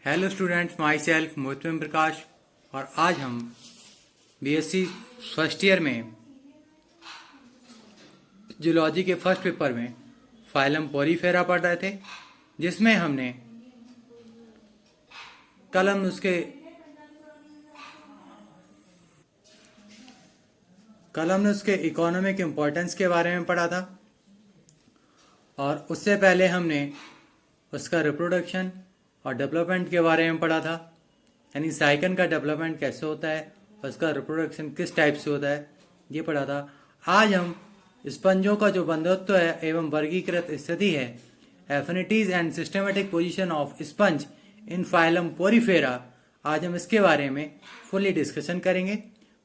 Hello students, my self मोहित प्रकाश। और आज हम बीएससी फर्स्ट ईयर में जूलॉजी के फर्स्ट पेपर में फाइलम पोरीफेरा पढ़ रहे थे, जिसमें हमने कल हम उसके इकोनॉमिक इम्पोर्टेंस के बारे में पढ़ा था। और उससे पहले हमने उसका रिप्रोडक्शन और डेवलपमेंट के बारे में पढ़ा था, यानी साइकन का डेवलपमेंट कैसे होता है, उसका रिप्रोडक्शन किस टाइप से होता है, ये पढ़ा था। आज हम स्पंजों का जो बंधुत्व है एवं वर्गीकृत स्थिति है, affinities and systematic position of sponge in phylum Porifera, आज हम इसके बारे में फुली डिस्कशन करेंगे।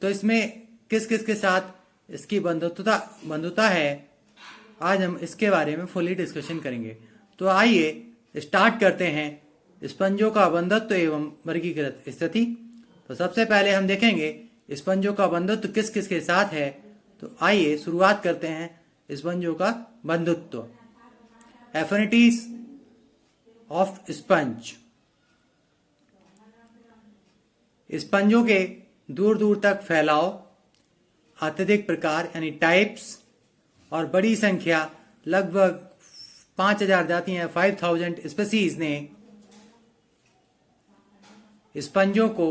तो इसमें किस किस के साथ इसकी बंधुता है, आज हम इसके बारे में फुली डिस्कशन करेंगे। तो आइए स्टार्ट करते हैं स्पंजों का बंधुत्व एवं वर्गीकृत स्थिति। तो सबसे पहले हम देखेंगे स्पंजों का बंधुत्व किस किस के साथ है। तो आइए शुरुआत करते हैं स्पंजों का बंधुत्व। Affinities of sponge. स्पंजों के दूर दूर तक फैलाव, अत्यधिक प्रकार यानी टाइप्स और बड़ी संख्या, लगभग 5000 जातियां 5000 स्पीसीज ने स्पंजों को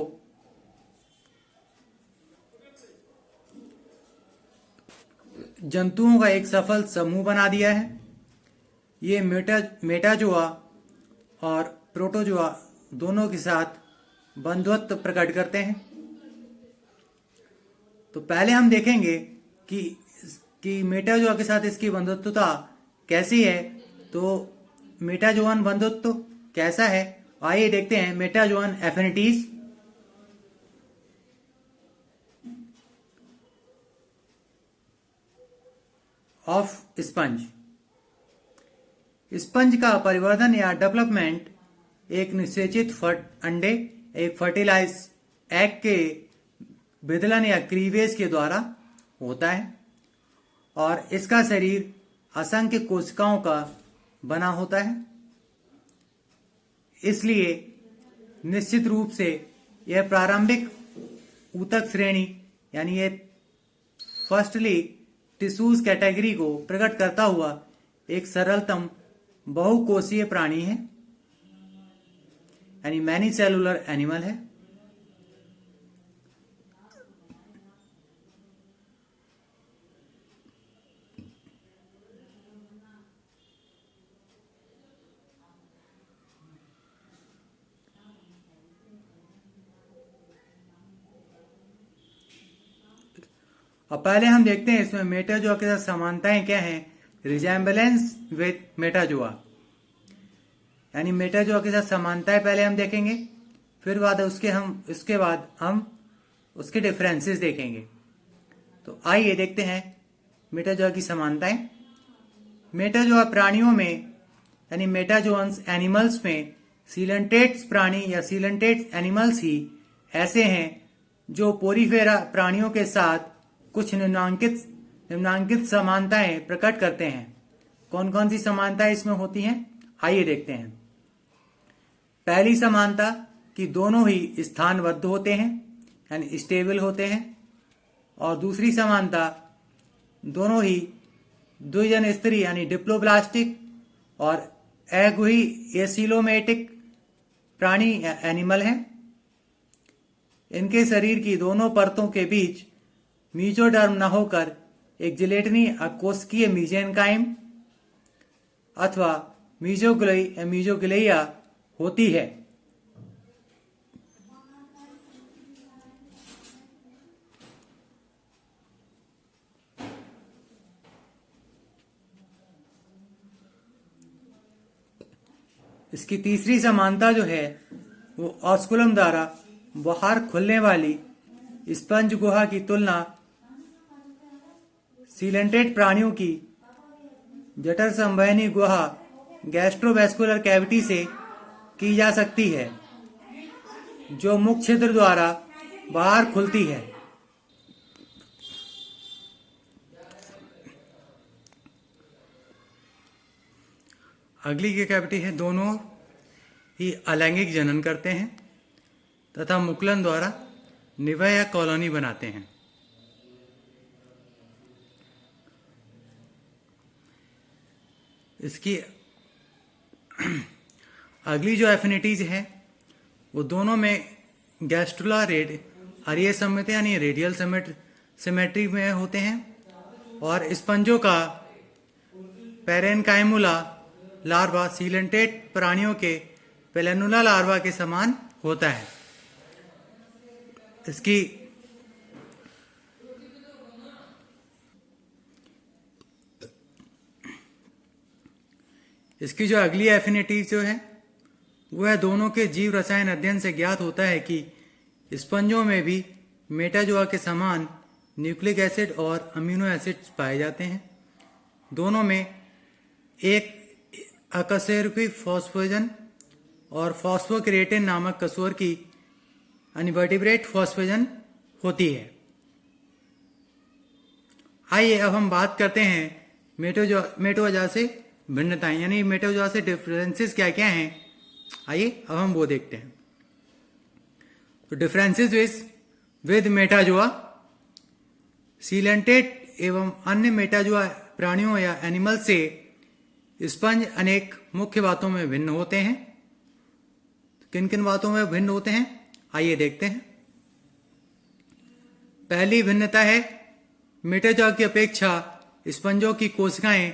जंतुओं का एक सफल समूह बना दिया है। ये मेटाजोआ और प्रोटोजोआ दोनों के साथ बंधुत्व प्रकट करते हैं। तो पहले हम देखेंगे कि मेटाजोआ के साथ इसकी बंधुत्वता कैसी है। तो मेटाजोअन बंधुत्व कैसा है, आइए देखते हैं। मेटाजोअन एफिनिटीज। Of sponge. स्पंज का परिवर्धन या डेवलपमेंट एक निषेचित अंडे, एक फर्टिलाइज एग के विदलन या क्रीवेज के द्वारा होता है, और इसका शरीर असंख्य कोशिकाओं का बना होता है। इसलिए निश्चित रूप से यह प्रारंभिक ऊतक श्रेणी यानी ये फर्स्टली टिश्यूज कैटेगरी को प्रकट करता हुआ एक सरलतम बहुकोषीय प्राणी है, यानी मैनी सेलुलर एनिमल है। और पहले हम देखते हैं इसमें मेटाजोआ के साथ समानताएं क्या हैं। रिजेम्बलेंस विद मेटाजोआ, यानी मेटाजोआ के साथ समानताएं पहले हम देखेंगे, फिर उसके बाद हम उसके डिफरेंसेस देखेंगे। तो आइए देखते हैं मेटाजोआ की समानताएं। मेटाजोआ प्राणियों में यानी मेटाजोअन्स एनिमल्स में सीलेंटेट्स प्राणी या सीलेंटेट्स एनिमल्स ही ऐसे हैं जो पोरीफेरा प्राणियों के साथ कुछ निम्नांकित समानताएं प्रकट करते हैं। कौन कौन सी समानताएं इसमें होती हैं, आइए देखते हैं। पहली समानता कि दोनों ही स्थानबद्ध होते हैं यानी स्टेबल होते हैं। और दूसरी समानता दोनों ही द्विजन स्त्री यानी डिप्लोब्लास्टिक और एगुही एसिलोमेटिक प्राणी या एनिमल हैं। इनके शरीर की दोनों परतों के बीच मीजोडर्म न होकर एक जिलेटिनी अकोशिकीय मीजेनकाइम अथवा मीजोग्लिया होती है। इसकी तीसरी समानता जो है वो ऑस्कुलम द्वारा बाहर खुलने वाली स्पंज गुहा की तुलना सीलेंटेट प्राणियों की जठर संवहनी गुहा गैस्ट्रोवेस्कुलर कैविटी से की जा सकती है, जो मुख छिद्र द्वारा बाहर खुलती है। अगली की कैविटी है दोनों ही अलैंगिक जनन करते हैं तथा मुकुलन द्वारा निवह या कॉलोनी बनाते हैं। इसकी अगली जो एफिनिटीज है वो दोनों में गैस्ट्रुला अरिय सममित यानी रेडियल सिमेट्री में होते हैं और स्पंजों का पेरेन्काइमुला लार्वा सीलेंटेट प्राणियों के पेलेनुला लार्वा के समान होता है। इसकी जो अगली एफिनिटी जो है वो है दोनों के जीव रसायन अध्ययन से ज्ञात होता है कि स्पंजों में भी मेटाजोआ के समान न्यूक्लिक एसिड और अमीनो एसिड्स पाए जाते हैं। दोनों में एक अकशेरुकी फॉस्फोजन और फॉस्फोक्रिएटिन नामक कसूर की अनवर्टिब्रेट फॉस्फोजन होती है। आइए अब हम बात करते हैं मेटाजोआ से भिन्नताएं यानी मेटाजोआ से डिफरेंसेस क्या क्या हैं। आइए अब हम वो देखते हैं। तो डिफरेंसेस विद मेटाजोआ, सीलेंटेट एवं अन्य मेटाजोआ प्राणियों या एनिमल से स्पंज अनेक मुख्य बातों में भिन्न होते हैं। किन किन बातों में भिन्न होते हैं आइए देखते हैं। पहली भिन्नता है मेटाजोआ की अपेक्षा स्पंजों की कोशिकाएं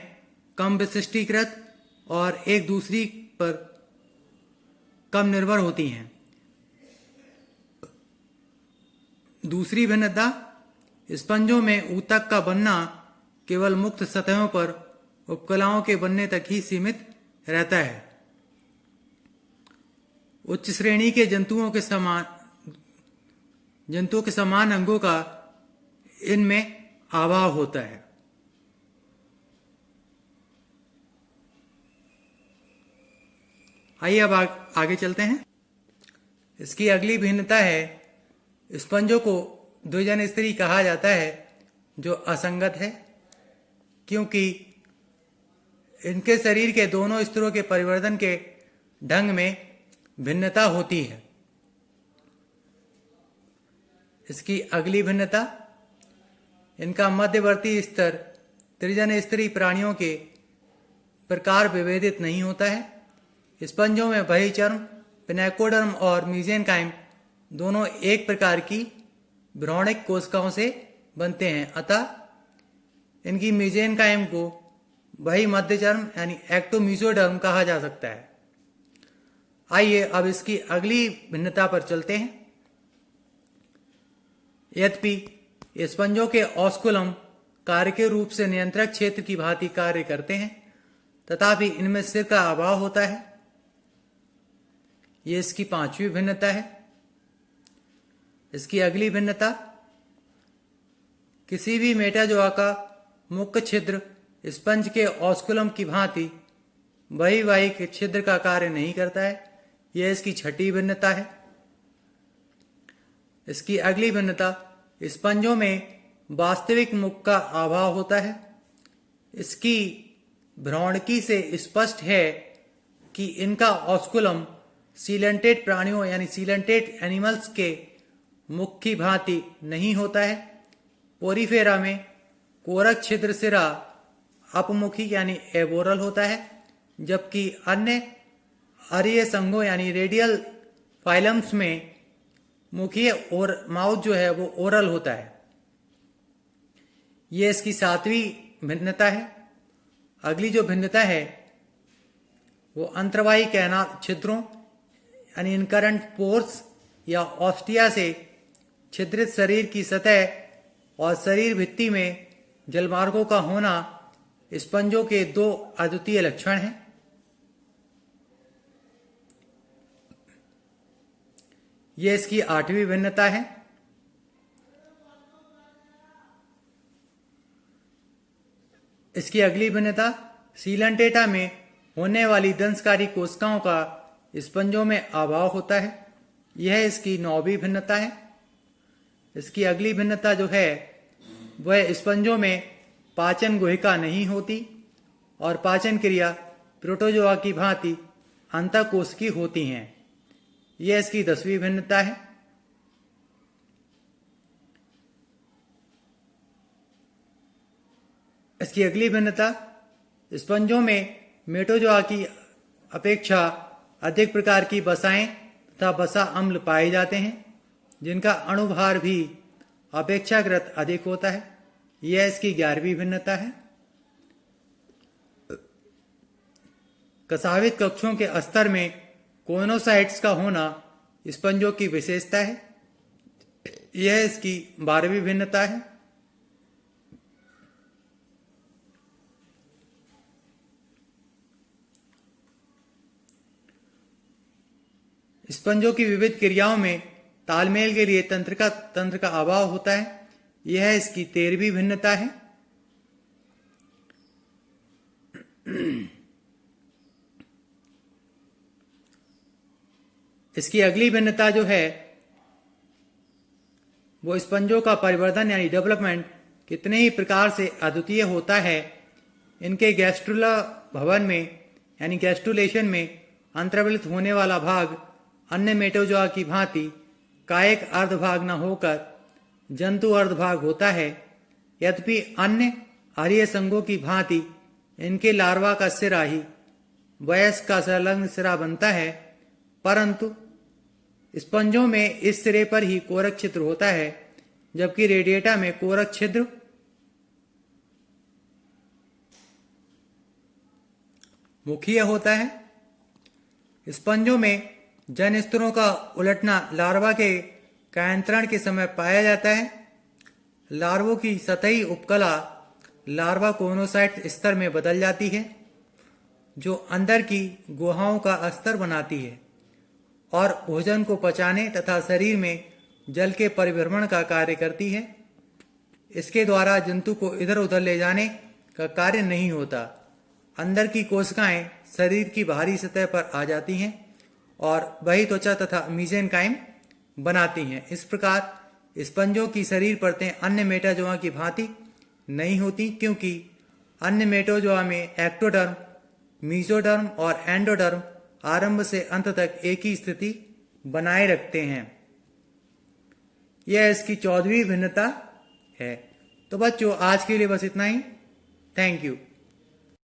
कम विशिष्टीकृत और एक दूसरी पर कम निर्भर होती हैं। दूसरी भिन्नता, स्पंजों में ऊतक का बनना केवल मुक्त सतहों पर उपकलाओं के बनने तक ही सीमित रहता है। उच्च श्रेणी के जंतुओं के समान अंगों का इनमें अभाव होता है। आइए अब आगे चलते हैं। इसकी अगली भिन्नता है स्पंजों को द्विजन स्त्री कहा जाता है जो असंगत है क्योंकि इनके शरीर के दोनों स्तरों के परिवर्तन के ढंग में भिन्नता होती है। इसकी अगली भिन्नता, इनका मध्यवर्ती स्तर त्रिजन स्त्री प्राणियों के प्रकार विभेदित नहीं होता है। स्पंजों में बहिर्चर्म, पिनेकोडर्म और मीजेनकाइम दोनों एक प्रकार की भ्रूणिक कोशिकाओं से बनते हैं, अतः इनकी मीजेनकाइम को वही मध्यचर्म यानी एक्टोमीजोडर्म कहा जा सकता है। आइए अब इसकी अगली भिन्नता पर चलते हैं। यद्यपि स्पंजों के ऑस्कुलम कार्य के रूप से नियंत्रक क्षेत्र की भांति कार्य करते हैं तथापि इनमें सिर का अभाव होता है। यह इसकी पांचवी भिन्नता है। इसकी अगली भिन्नता, किसी भी मेटाजोआ का मुख्य छिद्र स्पंज के ऑस्कुलम की भांति बहिर्वाहिक छिद्र का कार्य नहीं करता है। यह इसकी छठी भिन्नता है। इसकी अगली भिन्नता, स्पंजों में वास्तविक मुख का अभाव होता है। इसकी भ्रूणकी से स्पष्ट है कि इनका ऑस्कुलम सीलेंटेट प्राणियों यानी सीलेंटेट एनिमल्स के मुख की भांति नहीं होता है। पोरीफेरा में कोरक छिद्र सिरा अपमुखी यानी एबोरल होता है, जबकि अन्य अरीय संघों यानी रेडियल फाइलम्स में मुखीय और माउथ जो है वो ओरल होता है। ये इसकी सातवीं भिन्नता है। अगली जो भिन्नता है वो अंतर्वाही कैनाल छिद्रों यानी इनकरेंट पोर्स या ऑस्टिया से छिद्रित शरीर की सतह और शरीर भित्ति में जलमार्गों का होना स्पंजों के दो अद्वितीय लक्षण हैं। यह इसकी आठवीं भिन्नता है। इसकी अगली भिन्नता, सीलेंटेटा में होने वाली दंशकारी कोशिकाओं का स्पंजों में अभाव होता है। यह इसकी नौवीं भिन्नता है। इसकी अगली भिन्नता जो है वह स्पंजों में पाचन गुहिका नहीं होती और पाचन क्रिया प्रोटोजोआ की भांति अंतःकोशिकी होती हैं। यह इसकी 10वीं भिन्नता है। इसकी अगली भिन्नता, स्पंजों में मेटोजोआ की अपेक्षा अधिक प्रकार की वसाएं तथा वसा अम्ल पाए जाते हैं, जिनका अणुभार भी अपेक्षाकृत अधिक होता है। यह इसकी 11वीं भिन्नता है। कशावित कक्षों के अस्तर में कोइनोसाइट्स का होना स्पंजों की विशेषता है। यह इसकी 12वीं भिन्नता है। स्पंजों की विविध क्रियाओं में तालमेल के लिए तंत्र का अभाव होता है। यह इसकी 13वीं भिन्नता है। इसकी अगली भिन्नता जो है वो स्पंजों का परिवर्धन यानी डेवलपमेंट कितने ही प्रकार से अद्वितीय होता है। इनके गैस्ट्रुला भवन में यानी गैस्ट्रुलेशन में अंतर्वलित होने वाला भाग अन्य मेटोजोआ की भांति कायिक अर्धभाग न होकर जंतु अर्धभाग होता है। यद्यपि अन्य अरीय संघों की भांति इनके लार्वा का सिरा ही वयस्क का संलग्न सिरा बनता है, परंतु स्पंजों में इस सिरे पर ही कोरक छिद्र होता है, जबकि रेडिएटा में कोरक छिद्र मुखीय होता है। स्पंजों में जन स्तरों का उलटना लार्वा के कायांतरण के समय पाया जाता है। लार्वों की सतही उपकला लार्वा कोइनोसाइट स्तर में बदल जाती है, जो अंदर की गुहाओं का स्तर बनाती है और भोजन को पचाने तथा शरीर में जल के परिभ्रमण का कार्य करती है। इसके द्वारा जंतु को इधर उधर ले जाने का कार्य नहीं होता। अंदर की कोशिकाएं शरीर की बाहरी सतह पर आ जाती हैं और वही त्वचा तथा मीसेनकाइम बनाती हैं। इस प्रकार स्पंजों की शरीर परतें अन्य मेटाजोआ की भांति नहीं होती, क्योंकि अन्य मेटाजोआ में एक्टोडर्म, मीसोडर्म और एंडोडर्म आरंभ से अंत तक एक ही स्थिति बनाए रखते हैं। यह इसकी 14वीं भिन्नता है। तो बच्चों, आज के लिए बस इतना ही। Thank you.